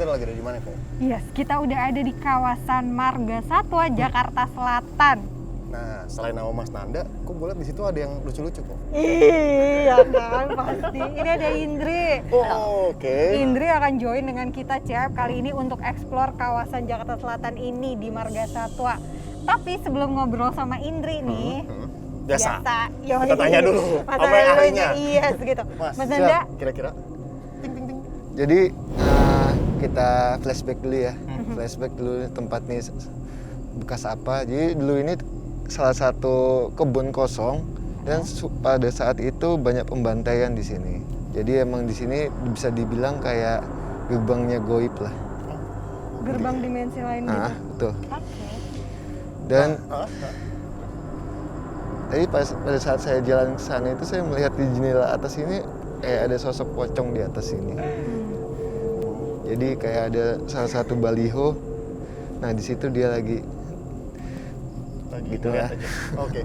lagi ada di mana, Kak? Yes, kita udah ada di kawasan Marga Satwa, Jakarta Selatan. Nah, selain nama Mas Nanda, kok gue liat di situ ada yang lucu-lucu kok? Iya kan, pasti. Ini ada Indri. Oh, oke. Indri akan join dengan kita, Cep, kali ini untuk explore kawasan Jakarta Selatan ini di Marga Satwa. Tapi sebelum ngobrol sama Indri nih, Biasa. Yoi. Kita tanya dulu, Mas apa yang Nanda, ahlinya? Iya, segitu. Mas Nanda, kira-kira? Ting, ting, ting. Jadi kita flashback dulu ya. Flashback dulu tempatnya bekas apa. Jadi dulu ini salah satu kebun kosong dan pada saat itu banyak pembantaian di sini. Jadi emang di sini bisa dibilang kayak gerbangnya goib lah. gerbang dimensi lain gitu. Betul. Oke. Dan tadi pada saat saya jalan ke sana itu saya melihat di jendela atas ini kayak ada sosok pocong di atas sini. Jadi kayak ada salah satu baliho. Nah di situ dia lagi gitu lihat lah. aja. Oke.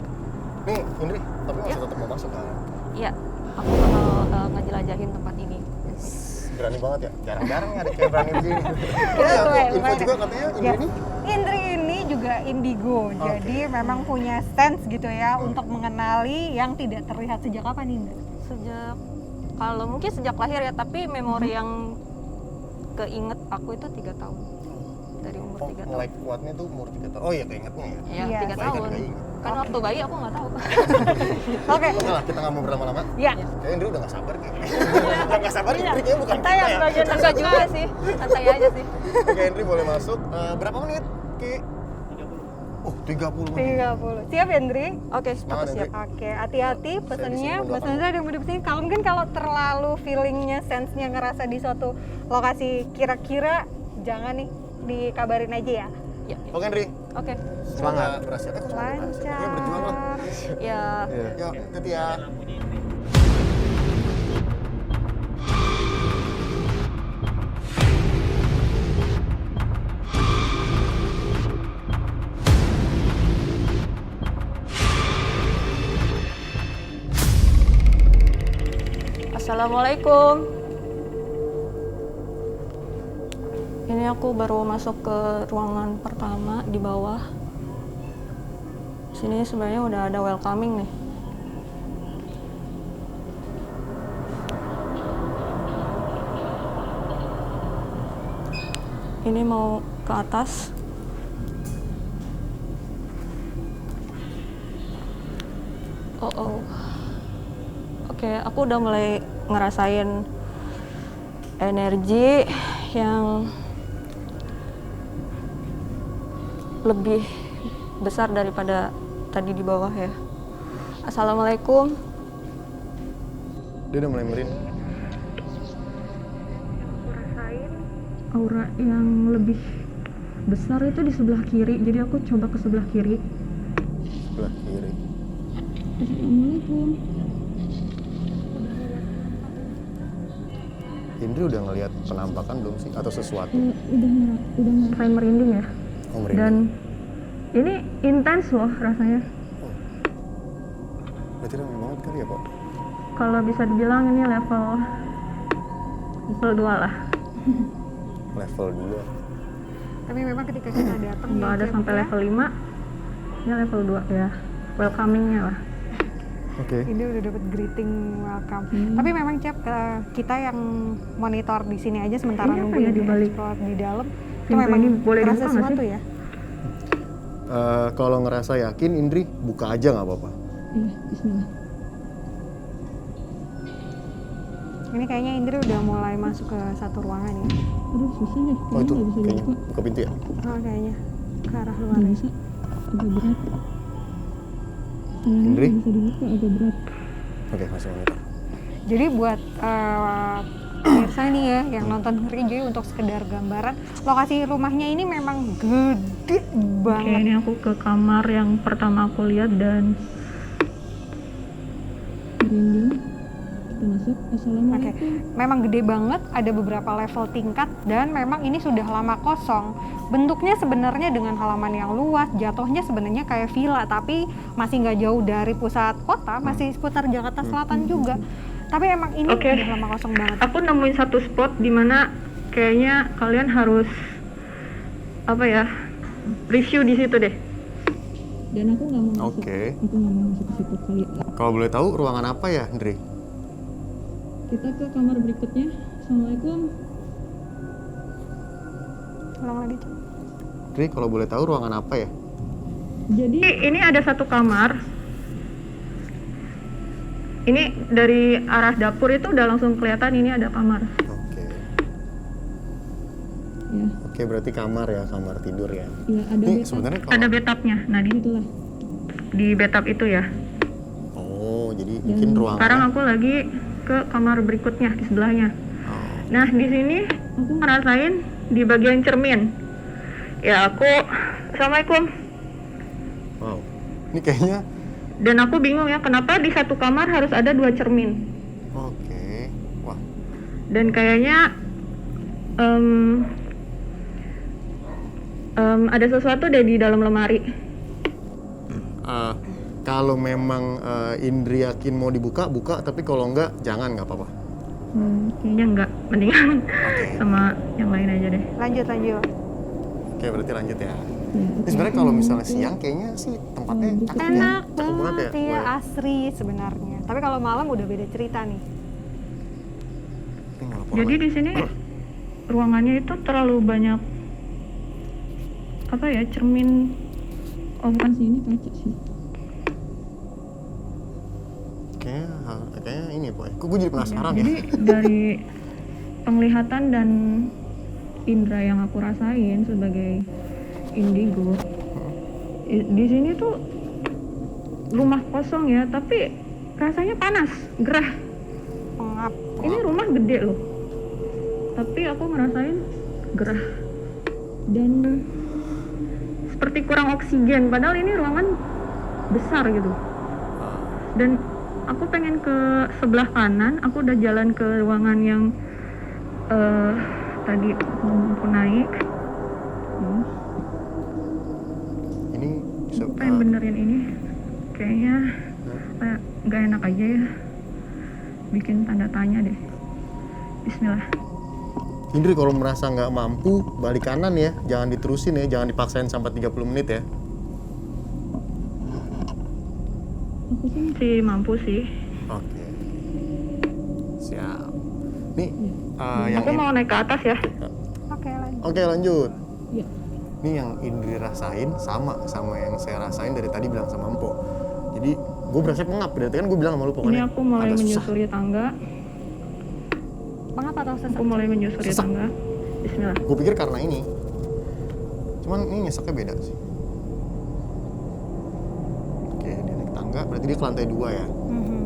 Nih, Indri, tapi masih tetap mau masuk kan? Iya, aku bakal ngejelajahin tempat ini. Berani banget ya? Jarang-jarang ada cewek berani begini. Iya, Info lumayan. juga katanya Indri Ya, ini Indri ini juga indigo, jadi memang punya sense gitu ya untuk mengenali yang tidak terlihat. Sejak kapan Indri? Kalau mungkin sejak lahir ya, tapi memori yang keinget aku itu 3 tahun. Dari umur 3 tahun. mulai kuatnya tuh umur 3 tahun. Oh iya, keingetnya ya? Iya, Iya. 3 Bayi kan tahun. nggak inget. Kan waktu bayi aku nggak tahu. Oke. Oke lah, kita nggak mau berlama-lama. Ya. Kayak Indri udah nggak sabar kayaknya. Udah nggak sabar, Indri kayaknya bukan Kita kita yang ya. bagian Enggak juga sih, santai aja sih. Oke, Indri boleh masuk. Berapa menit, Ki? 30 menit. 30. Siap Indri? Oke, aku Semangat, siap. Indri. Oke, hati-hati Saya pesennya. di sini Mas Nanda ada yang mau dipesan. Kalau mungkin kalau terlalu feelingnya, sense-nya ngerasa di suatu lokasi kira-kira, jangan nih dikabarin aja ya. Ya, Oke, Indri. oke. Semangat. Berhasil. Kok semangat berhasil? Lancar. Ya, berjuang lah. Ya, Yuk, hati ya. Assalamualaikum. Ini aku baru masuk ke ruangan pertama di bawah. Sini sebenarnya udah ada welcoming nih. Ini mau ke atas. Oh. Oke, aku udah mulai ngerasain energi yang lebih besar daripada tadi di bawah ya. Assalamualaikum. Dia udah mulai merinding. Aura yang lebih besar itu di sebelah kiri, jadi aku coba ke sebelah kiri. Sebelah kiri. Assalamualaikum. Indri udah ngelihat penampakan belum sih? Atau sesuatu? Udah ngerasain merinding ya. Oh, merinding. Dan ini intens loh rasanya. Berarti ramai banget kali ya, Pak? Kalau bisa dibilang ini level 2 lah. Level 2. Tapi memang ketika kita datang Nggak ya, ada Cep, sampai ya, level 5. Ini level 2 ya. Welcoming-nya lah. Oke. ini udah dapat greeting welcome. Tapi memang Cep, kita yang monitor di sini aja sementara Ini apa nunggu ya di di balik explore di dalam, itu pintu memang ini boleh terasa dibuka nggak sesuatu sih? ya. Kalau ngerasa yakin, Indri buka aja nggak apa-apa. Iya, bismillah. Ini kayaknya Indri udah mulai masuk ke satu ruangan ya. Aduh, susah deh. Oh itu, kayaknya buka pintu ya? Oh kayaknya ke arah luar. Nggak ya. bisa. Agak berat. Indri? Bisa dibuka, agak berat. Oke, masih monitor. Jadi buat pemirsa nih ya yang nonton jadi untuk sekedar gambaran, lokasi rumahnya ini memang gede Oke, banget. ini aku ke kamar yang pertama aku lihat dan merinding. Kita masuk. Oke, Assalamualaikum. memang gede banget, ada beberapa level tingkat dan memang ini sudah lama kosong. Bentuknya sebenarnya dengan halaman yang luas, jatuhnya sebenarnya kayak villa, tapi masih nggak jauh dari pusat kota, masih seputar Jakarta Selatan juga. Tapi emang ini Oke. udah lama kosong banget. Aku nemuin satu spot di mana kayaknya kalian harus apa ya, review di situ deh. Dan aku nggak mau masuk. Oke. Aku nggak mau masuk ke situ kali. Kalau boleh tahu ruangan apa ya, Ndri? Kita ke kamar berikutnya. Assalamualaikum. Ulang lagi, Cep. Ndri, kalau boleh tahu ruangan apa ya? Jadi ini ada satu kamar. Ini dari arah dapur itu udah langsung kelihatan ini ada kamar. Oke. Ya, Oke, berarti kamar ya, kamar tidur ya. ya ada Ini bathtub. sebenarnya kalau Ada bathtubnya. Nah di situlah. Di bathtub itu ya. Oh, jadi Dan mungkin ruangan. sekarang aku lagi ke kamar berikutnya di sebelahnya. Oh. Nah di sini aku ngerasain di bagian cermin. Ya aku, assalamualaikum. Wow. Ini kayaknya Dan aku bingung ya kenapa di satu kamar harus ada 2 cermin. oke. Wah. Dan kayaknya ada sesuatu deh di dalam lemari. Kalau memang Indri yakin mau dibuka, buka. Tapi kalau enggak, jangan, nggak apa-apa. Kayaknya enggak, mendingan Oke. sama yang lain aja deh. Lanjut. Oke, berarti lanjut ya. Ya, Ini sebenarnya kalau misalnya siang, kayaknya sih tempatnya cakep ya. Enak Cakep banget ya. ya, Wah, asri sebenarnya. Tapi kalau malam udah beda cerita nih. ini malah pola Jadi lain. di sini ruangannya itu terlalu banyak apa ya, cermin. Oh bukan sih, ini kaca sih. Kayaknya ini Boy. Kok gue jadi penasaran ya? Jadi dari penglihatan dan indera yang aku rasain sebagai indigo, di sini tuh rumah kosong ya, tapi rasanya panas, gerah. Pengap. Ini rumah gede loh, tapi aku ngerasain gerah dan seperti kurang oksigen. Padahal ini ruangan besar gitu. Dan aku pengen ke sebelah kanan. Aku udah jalan ke ruangan yang tadi aku naik. Ini Aku pengen benerin ini. Kayaknya kayak nggak enak aja ya. Bikin tanda tanya deh. Bismillah. Indri kalau merasa nggak mampu, balik kanan ya. Jangan diterusin ya, jangan dipaksain sampai 30 menit ya. Aku sih masih mampu sih. Oke. Siap. Nih, yang Aku mau naik ke atas ya. Oke, lanjut. Oke, lanjut. Iya. Ini yang Indri rasain sama yang saya rasain dari tadi bilang sama Empo. Jadi gue berasa pengap, berarti kan gue bilang sama lu Ini pokoknya aku mulai agak susah. menyusuri tangga. Pengap atau sesak? Aku mulai menyusuri Sesak. tangga. Bismillah. Gue pikir karena ini. Cuman ini nyeseknya beda sih. Oke, dia naik tangga, berarti dia ke lantai 2 ya. Mhm.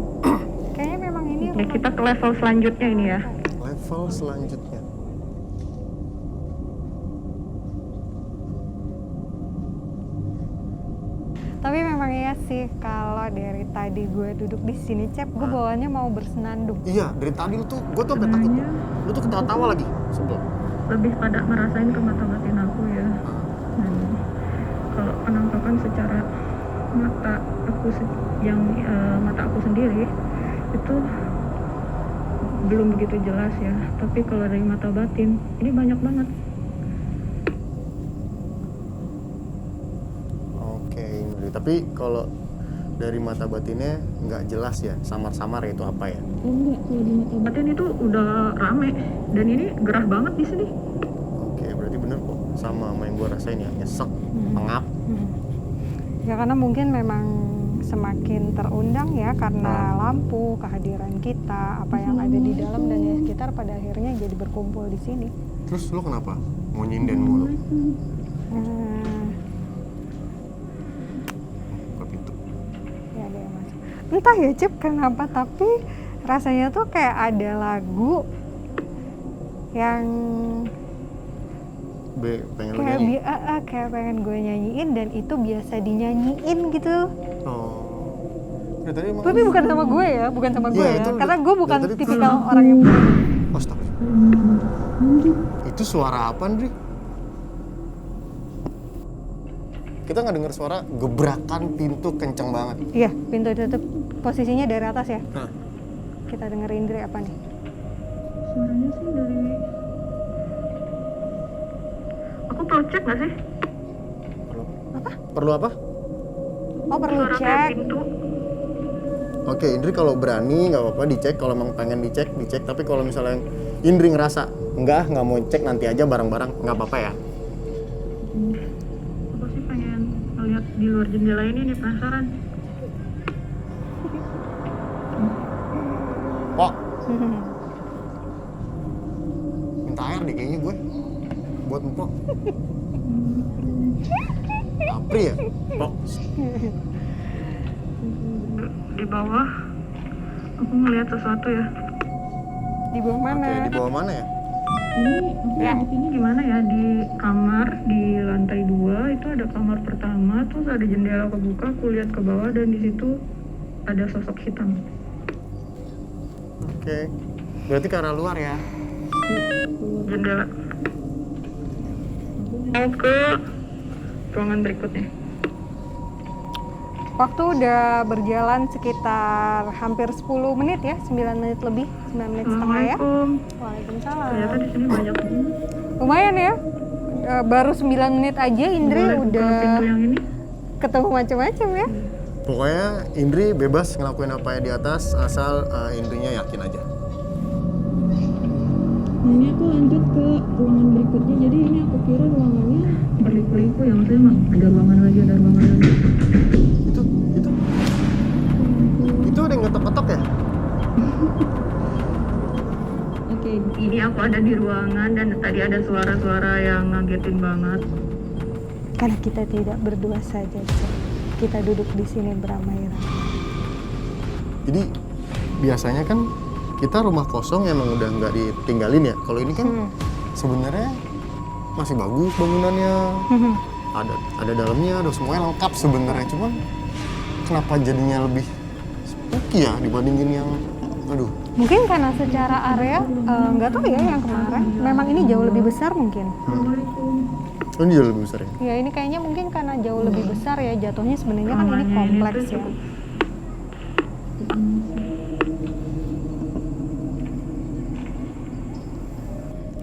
Kayaknya memang ini Ya, rumah kita ke level selanjutnya ini ya. Level selanjutnya. Tapi memang iya sih, kalau dari tadi gue duduk di sini, Cep, gue bawaannya mau bersenandung. Iya, dari tadi lu tuh, gue tuh sampai takut. Lu tuh ketawa-tawa lagi, sebel. Lebih pada ngerasain ke mata batin aku ya. Dan kalau penangkapan secara mata aku mata aku sendiri itu belum begitu jelas ya. Tapi kalau dari mata batin ini banyak banget. Oke, Indri. Tapi kalau dari mata batinnya nggak jelas ya, samar-samar ya itu apa ya? Oh enggak, kalau di mata batin itu udah rame dan ini gerah banget di sini. Oke, berarti bener kok. Sama yang gue rasain ya, nyesek, pengap. Ya karena mungkin memang semakin terundang ya karena lampu, kehadiran kita, apa yang ada di dalam dan di sekitar pada akhirnya jadi berkumpul di sini. Terus lu kenapa? Mau nyinden mulu? Hmm, Buka pintu. ya ada yang masuk. Entah ya Cip kenapa tapi rasanya tuh kayak ada lagu yang Pengen lu kayak nyanyi? kayak pengen gue nyanyiin dan itu biasa dinyanyiin gitu. Oh. Ya, tadi emang Tapi bukan sama gue ya, bukan sama gue Iya, ya. itu Karena gue bukan dari tadi tipikal orang yang Astaga. Itu suara apa, Ndri? Kita nggak dengar suara gebrakan pintu kenceng banget. Iya, pintu ditutup posisinya dari atas ya. Nah, Kita dengerin Indri apa nih? Suaranya sih dari Aku perlu cek nggak sih? Perlu apa? Oh, perlu Suara kayak cek. pintu. Oke, Indri kalau berani nggak apa-apa dicek. Kalau emang pengen dicek, dicek. Tapi kalau misalnya Indri ngerasa nggak mau cek, nanti aja bareng-bareng, nggak apa-apa ya. Aku sih pengen ngeliat di luar jendela ini nih, penasaran. Pok, minta air deh kayaknya gue. Buat Mpok. Apri ya? Pok, Di bawah, aku ngeliat sesuatu ya. Di bawah mana? oke, di bawah mana ya? Ini aku Ya. di sini gimana ya, di kamar di lantai 2 itu ada kamar pertama, terus ada jendela kebuka, aku lihat ke bawah dan di situ ada sosok hitam. Oke, berarti ke arah luar ya? Jendela. Mau ke ruangan berikutnya. Waktu udah berjalan sekitar hampir 10 menit ya, 9 menit lebih, 9 menit setengah ya. Assalamualaikum. Waalaikumsalam. Ternyata di sini banyak banget. Lumayan ya, baru 9 menit aja Indri Boleh buka udah pintu yang ini. ketemu macam-macam ya. Pokoknya Indri bebas ngelakuin apa yang di atas, asal Indrinya yakin aja. Nah, ini aku lanjut ke ruangan berikutnya. Jadi ini aku kira ruangannya berliku-liku ya, maksudnya mah ada ruangan lagi, ada ruangan lagi. Itu ada yang ngetok-ngetok ya? Oke, ini aku ada di ruangan dan tadi ada suara-suara yang ngagetin banget. Karena kita tidak berdua saja, Cek. Kita duduk di sini beramai-ramai. Jadi biasanya kan kita rumah kosong emang udah nggak ditinggalin ya. Kalau ini kan sebenarnya masih bagus bangunannya, ada dalamnya, ada semuanya lengkap sebenarnya. Cuman kenapa jadinya lebih spooky ya dibandingin yang, aduh. Mungkin karena secara area nggak tahu ya yang kemarin. Memang ini jauh lebih besar mungkin. Oh, ini jauh lebih besar ya? Ya ini kayaknya mungkin karena jauh lebih besar ya jatuhnya sebenarnya kan ini kompleks ya.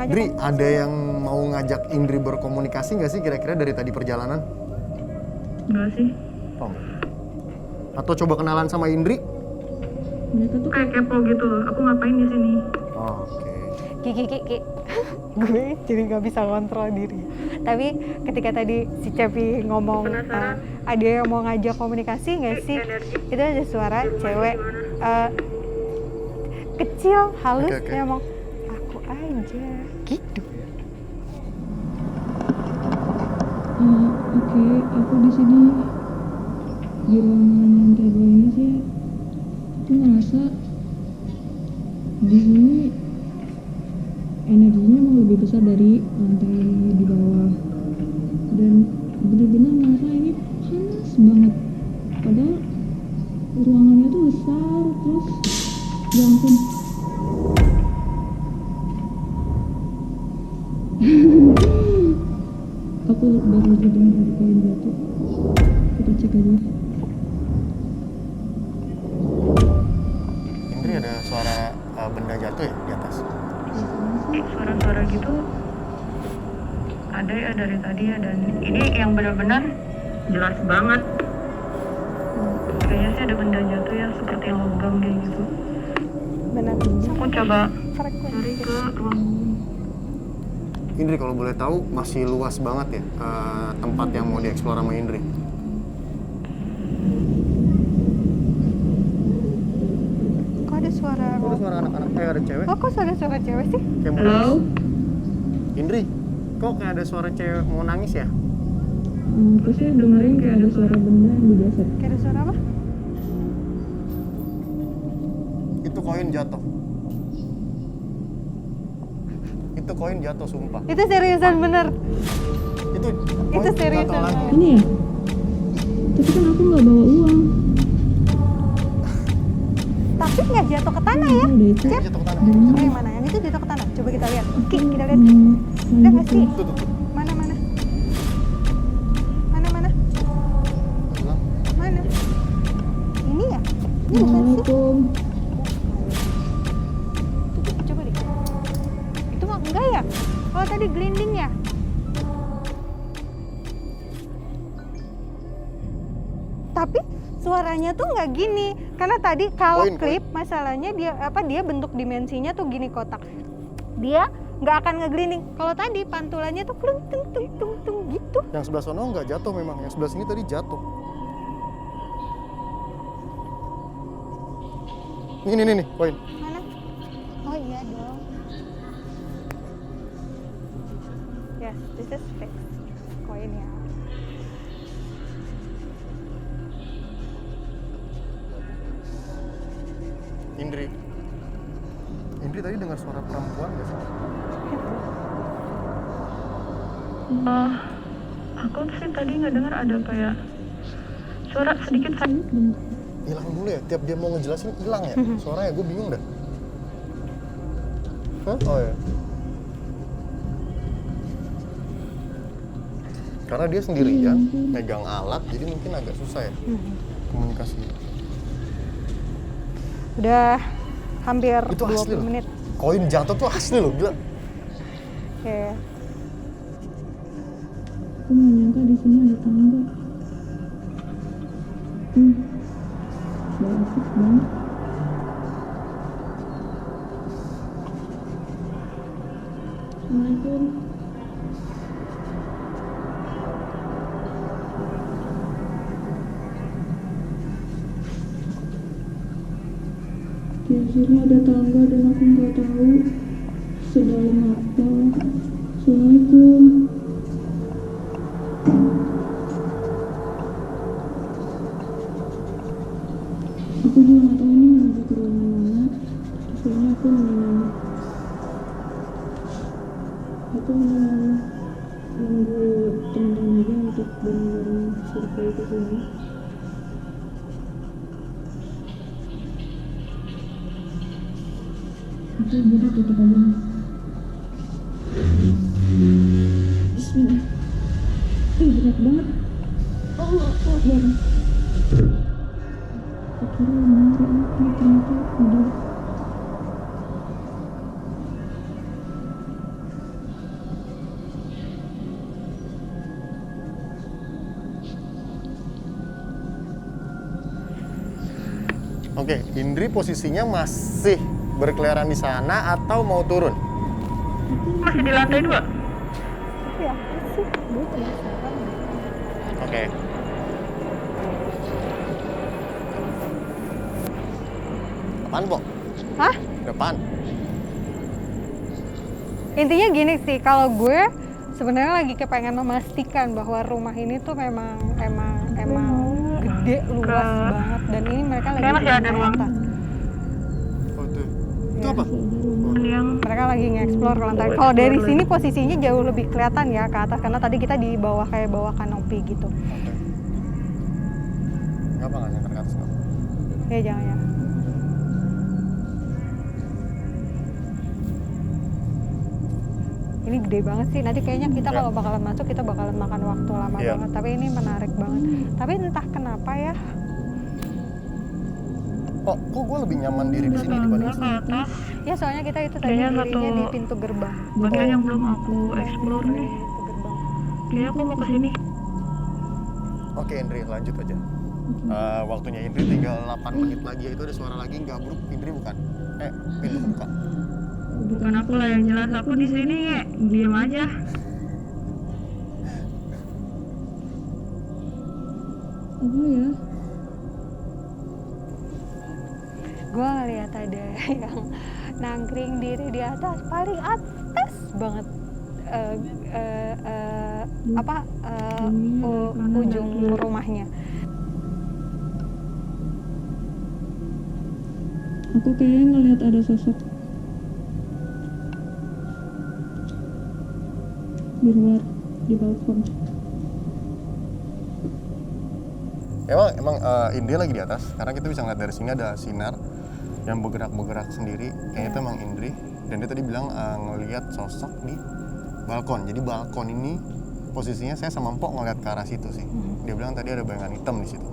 Indri, ada yang mau ngajak Indri berkomunikasi nggak sih kira-kira dari tadi perjalanan? Enggak sih. Oh. Atau coba kenalan sama Indri? Mereka tuh kayak kepo gitu loh. Aku ngapain di sini? Oh, oke. Ki. Gue jadi nggak bisa kontrol diri. Tapi ketika tadi si Cepi ngomong ada yang mau ngajak komunikasi nggak sih? Itu ada suara cewek kecil, halus, Oke. dia ngomong aku aja gitu. Oke, aku di sini di ruangan lantai 2 ini sih. Aku ngerasa di sini energinya emang lebih besar dari lantai di bawah, dan bener-bener ngerasa ini panas banget. Padahal ruangannya tuh besar, terus ya ampun. Aku baru aja dengar ada koin jatuh. Kita cek aja. Indri, ada suara benda jatuh ya di atas? Suara-suara gitu ada ya dari tadi ya, dan ini yang benar-benar jelas banget. Kayaknya sih ada benda jatuh ya, seperti yang logam kayak gitu. Benar. Aku coba Frekuensi. cari ke ruang. Indri, kalau boleh tahu masih luas banget ya tempat yang mau dieksplor sama Indri? Kok ada suara? Kok ada suara anak-anak? Kayak ada cewek? Oh, kok ada suara cewek sih? Kayak mau Halo? nangis. Indri, kok kayak ada suara cewek mau nangis ya? Aku sih dengerin kayak ada suara benda yang digesek. Kayak ada suara apa? Itu koin jatuh. Itu koin jatuh, sumpah. Itu seriusan bener. Itu Itu koin seriusan jatuh lagi. Ini ya? Tapi kan aku nggak bawa uang. Tapi nggak jatuh ke tanah ya? Udah itu. Koin jatuh ke tanah. Yang mana? Yang itu jatuh ke tanah. Coba kita lihat. Ki, kita lihat. Hmm, Udah nggak sih? Tuh. Mana? Mana? Ini ya? Ini bukan sih? Assalamualaikum. Coba deh. Itu mah enggak ya? Oh tadi gelinding ya? suaranya tuh nggak gini. Karena tadi kalau Koin. klip masalahnya dia bentuk dimensinya tuh gini kotak. Dia nggak akan ngeglinding. Kalau tadi pantulannya tuh klung tung tung tung tung gitu. Yang sebelah sono nggak jatuh memang, yang sebelah sini tadi jatuh. Nih, koin. Mana? Oh iya dong. Yes, this is fixed. Koin ya. Indri tadi dengar suara perempuan nggak sih? Aku sih tadi nggak dengar ada kayak suara sedikit sakit. Hilang dulu ya, tiap dia mau ngejelasin hilang ya suaranya, gue bingung dah. Hah? Oh ya. Karena dia sendirian, megang alat, jadi mungkin agak susah ya komunikasi. Udah hampir Itu 20 asli loh. menit. Koin jatuh tuh asli loh, gila. Oke. Aku nggak nyangka di sini ada tangga. Bagus banget. Assalamualaikum. Di sini ada tangga dan aku nggak tahu sedalam apa. Assalamualaikum. Aku juga nggak tahu ini menuju ke ruangan mana. Soalnya aku mendingan nunggu teman-teman aja untuk bareng-bareng survei ke sini. Itu jadi tutup aja. Bismillah. Berat banget. Allah Akbar. Aku kira benar ini ternyata udah. Oke, Indri posisinya masih berkeliaran di sana atau mau turun? Masih di lantai 2. Ya, sih. Gue penasaran. Oke. Depan, Pok. Hah? Depan. Intinya gini sih, kalau gue sebenarnya lagi kepengen memastikan bahwa rumah ini tuh memang gede, luas banget, dan ini mereka lagi Kayak masih ada di ruang. atas. Oh, itu. Itu Ya. apa? Yang Mereka lagi nge-explore ke lantai. Kalau dari sini posisinya jauh lebih kelihatan ya ke atas, karena tadi kita di bawah kayak bawah kanopi gitu. Oke. Nggak apa, nggak nyangkut ke atas, nggak apa. Ya jangan ya. Ini gede banget sih. Nanti kayaknya kita Ya. kalau bakalan masuk kita bakalan makan waktu lama Iya. banget. Tapi ini menarik banget. Tapi entah kenapa ya. Oh, kok gue lebih nyaman diri di sini dibanding ke atas. Ya soalnya kita itu tadi Kayaknya dirinya satu- di pintu gerbang. Bagian yang belum aku explore nih. Pintu gerbang. Kayaknya aku mau ke sini. Oke, Indri, lanjut aja. Waktunya Indri tinggal 8 menit lagi. Itu ada suara lagi, nggak buruk. Indri bukan. Pintu kebuka. Bukan aku lah yang jelas, aku di sini diam aja. Apa ya? Gue ngeliat ada yang nangkring diri di atas, paling atas banget. Ujung rumahnya. Aku kayaknya ngeliat ada sosok di luar, di balkon. Emang Indri lagi di atas, karena kita bisa ngeliat dari sini ada sinar yang bergerak-bergerak sendiri. Kayaknya itu emang Indri. Dan dia tadi bilang ngelihat sosok di balkon. Jadi balkon ini posisinya saya sama Mpok ngeliat ke arah situ sih. Dia bilang tadi ada bayangan hitam di situ.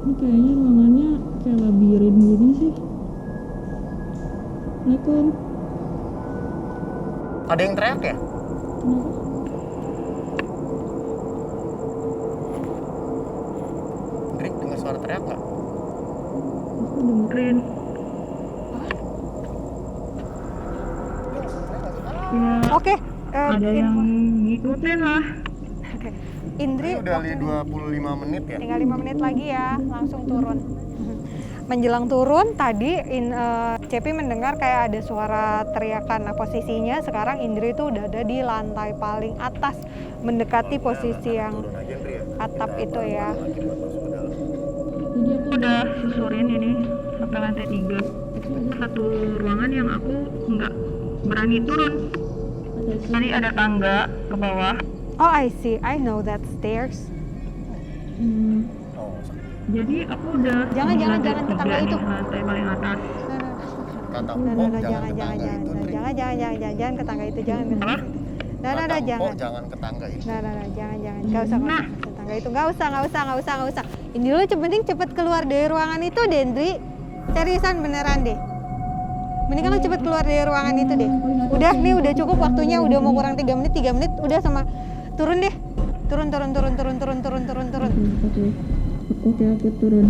Ini kayaknya ruangannya kayak labirin gini sih. Assalamualaikum. Ada yang teriak ya? Kenapa? teriak nggak? Aku dengerin. Ya, Oke, ada yang ngikutin lah. Oke. Indri, Ini udah waktu- 25 menit ya. tinggal 5 menit lagi ya, langsung turun. Menjelang turun tadi Cepi mendengar kayak ada suara teriakan. Nah, posisinya sekarang Indri itu udah ada di lantai paling atas, mendekati posisi yang Turun aja Indri ya. atap itu ya. Lagi buat masuk ke dalam. Jadi aku udah susurin ini sampai lantai 3. Satu ruangan yang aku nggak berani turun. Jadi ada tangga ke bawah. Oh, I see. I know that stairs. Oh, Jadi aku udah Jangan, di jangan, lantai jangan ke 3 tangga nih, itu. lantai paling atas. kata Nah, Mpok nah, jangan ke tangga itu Indri. jangan ke tangga itu, jangan ke tangga itu. Nah, Kata Mpok jangan. jangan ke tangga itu. Nah, jangan. Gak usah ke tangga itu. Gak usah. Ini lo penting cepet keluar dari ruangan itu deh, Indri. Seriusan beneran deh. Mendingan lo cepet keluar dari ruangan itu deh. Udah, nih udah cukup waktunya, udah mau kurang 3 menit, udah sama. Turun deh. Turun. Oke, aku turun.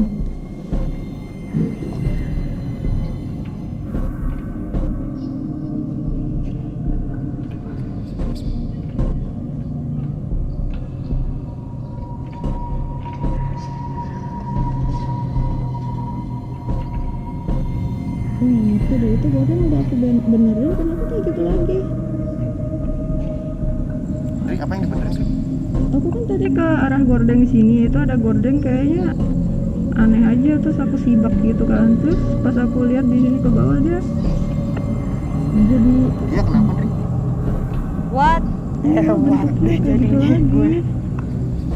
Itu deh, itu badan udah aku benerin, kenapa kayak gitu lagi? Indri, apa yang dibenerin sih? Aku kan tadi ke arah gordeng sini, itu ada gordeng kayaknya aneh aja, terus aku sibak gitu kan. Terus pas aku lihat di sini ke bawah dia jadi Dia kenapa Indri? What? What? kayak gitu lagi.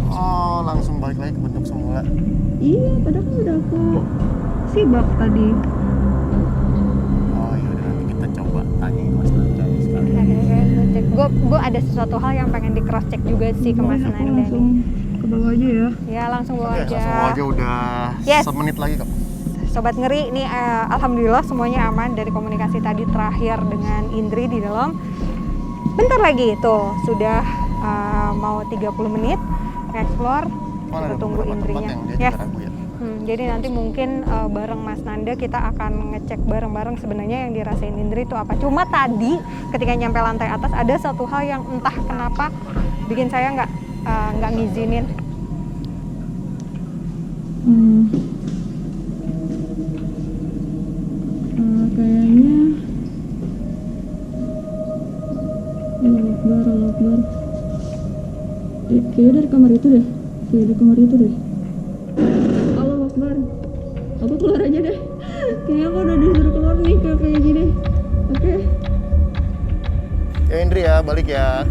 Oh, langsung balik lagi ke bentuk semula. Iya, padahal kan udah aku sibak tadi. Oh, yaudah nanti kita coba tanyain Mas Nanda sekali. Gue ada sesuatu hal yang pengen di cross check juga sih ke Mas Aku Nanda langsung nih. ke bawah aja ya. Ya langsung bawa Oke, aja. langsung aja udah Yes. semenit lagi kok. Sobat Ngeri, nih alhamdulillah semuanya aman dari komunikasi tadi terakhir dengan Indri di dalam. Bentar lagi tuh sudah mau 30 menit nge-explore. Mana Kita ada tunggu beberapa tempat Indrinya. yang dia Yes. juga ragu ya. Jadi nanti mungkin bareng Mas Nanda kita akan ngecek bareng-bareng sebenarnya yang dirasain Indri itu apa. Cuma tadi ketika nyampe lantai atas ada satu hal yang entah kenapa bikin saya nggak ngizinin. Kayaknya Allah Akbar. Kayaknya dari kamar itu deh. Allah Akbar. Aku keluar aja deh. Kayaknya aku udah disuruh keluar nih kayak gini. Oke. Ya Indri ya, balik ya.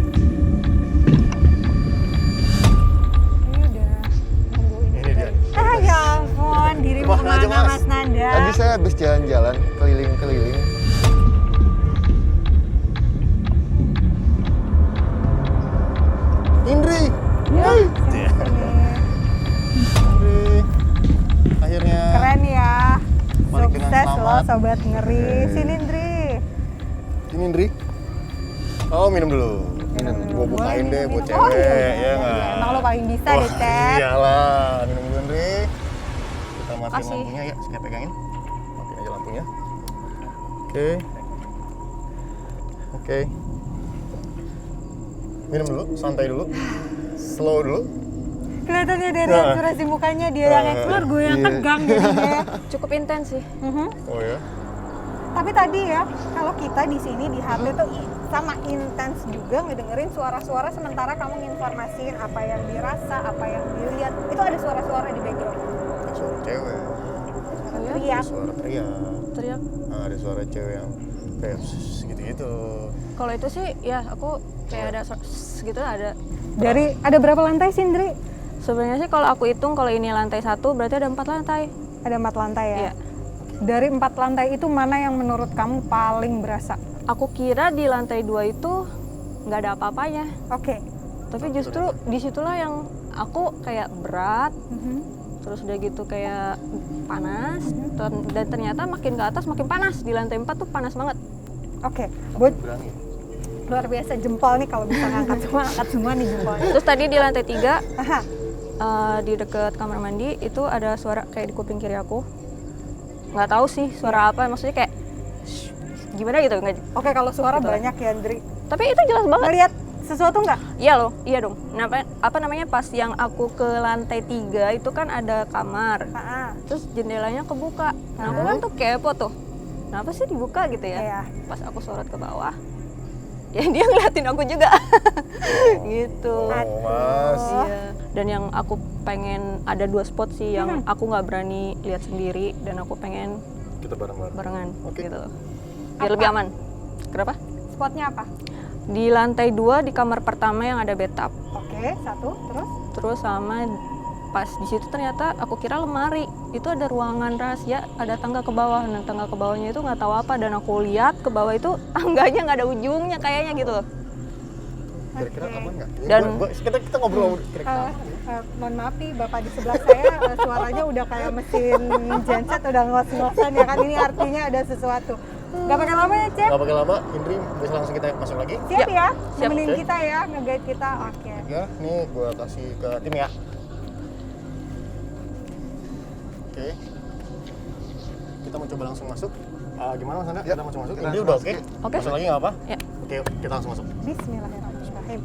Ini udah nungguin. Ini dia. Ya ampun, dirimu Wah, aja, kemana Mas. Mas Nanda? Tadi saya habis jalan-jalan keliling-keliling. Indri. Ya, Indri. Akhirnya. keren ya. Balik dengan Sukses loh selamat. Sobat Ngeri. Sini Indri. Ini Indri. Oh, minum dulu. Minum. Gua bukain deh buat Oh, cewek, iya, ya nggak? Emang lo paling bisa Wah, deh, Cep. Iyalah, minum dulu Indri. Kita matiin Makasih. lampunya ya, saya pegangin. Matiin aja lampunya. Oke. Oke. Minum dulu, santai dulu. Slow dulu. Kelihatannya dari Nah. ekspresi mukanya dia yang explore, gue yang Iya. tegang jadinya. Cukup intens sih. Oh ya. Tapi tadi ya, kalau kita di sini di Harley tuh sama intens juga ngedengerin suara-suara sementara kamu nginformasiin apa yang dirasa, apa yang dilihat. Itu ada suara-suara di background. Ada suara cewek, Teriak. ada suara teriak. Teriak. Nah, ada suara cewek yang kayak gitu-gitu. Kalau itu sih ya aku kayak ada segitu ada. Dari ada berapa lantai sih, Indri? Sebenarnya sih kalau aku hitung kalau ini lantai 1 berarti ada 4 lantai. Ada 4 lantai ya? Iya. Dari 4 lantai itu mana yang menurut kamu paling berasa? Aku kira di lantai 2 itu nggak ada apa-apanya. Oke. Tapi justru disitulah yang aku kayak berat, terus udah gitu kayak panas, dan ternyata makin ke atas makin panas. Di lantai 4 tuh panas banget. Oke. Buat Berani. luar biasa jempol nih kalau bisa ngangkat semua, angkat semua nih jempolnya. Terus tadi di lantai 3 Aha. di dekat kamar mandi itu ada suara kayak di kuping kiri aku. Nggak tahu sih suara apa, maksudnya kayak "Shh," gimana gitu nggak. Oke, kalau suara Gitu. banyak ya, Andri. Tapi itu jelas banget. Ngelihat sesuatu nggak? Iya loh, iya dong. Nah, apa namanya pas yang aku ke lantai 3 itu kan ada kamar. Terus jendelanya kebuka. Nah, aku kan tuh kepo tuh. Kenapa sih dibuka gitu ya? Iya. Pas aku sorot ke bawah, ya dia ngeliatin aku juga. Gitu. Oh, Mas. Iya. Dan yang aku pengen ada 2 spot sih yang aku nggak berani lihat sendiri dan aku pengen Kita bareng-bareng. barengan Oke. gitu. Biar lebih aman. Kenapa? Spotnya apa? Di lantai 2 di kamar pertama yang ada bathtub. Oke, 1, terus? Terus sama pas di situ ternyata aku kira lemari. Itu ada ruangan rahasia, ada tangga ke bawah. Nah, tangga ke bawahnya itu nggak tahu apa dan aku lihat ke bawah itu tangganya nggak ada ujungnya kayaknya gitu loh. Kira-kira aman nggak? Dan- Kita ngobrol kira-kira. Mohon maaf nih, Bapak di sebelah saya suaranya udah kayak mesin genset, udah ngos-ngosan ya kan, ini artinya ada sesuatu. Gak pakai lama ya, Cep? Nggak pakai lama, Indri bisa langsung kita masuk lagi. Siap ya? Siap. Nemenin Oke. kita ya, nge-guide kita. Oke. Ya, nih gue kasih ke tim ya. Oke. Kita mau coba langsung masuk. Gimana Mas Anda? Ya, Kita langsung masuk. kita Indri langsung udah masuk oke? ya. Oke. Masuk lagi nggak apa? Ya. Oke, kita langsung masuk. Bismillahirrahmanirrahim.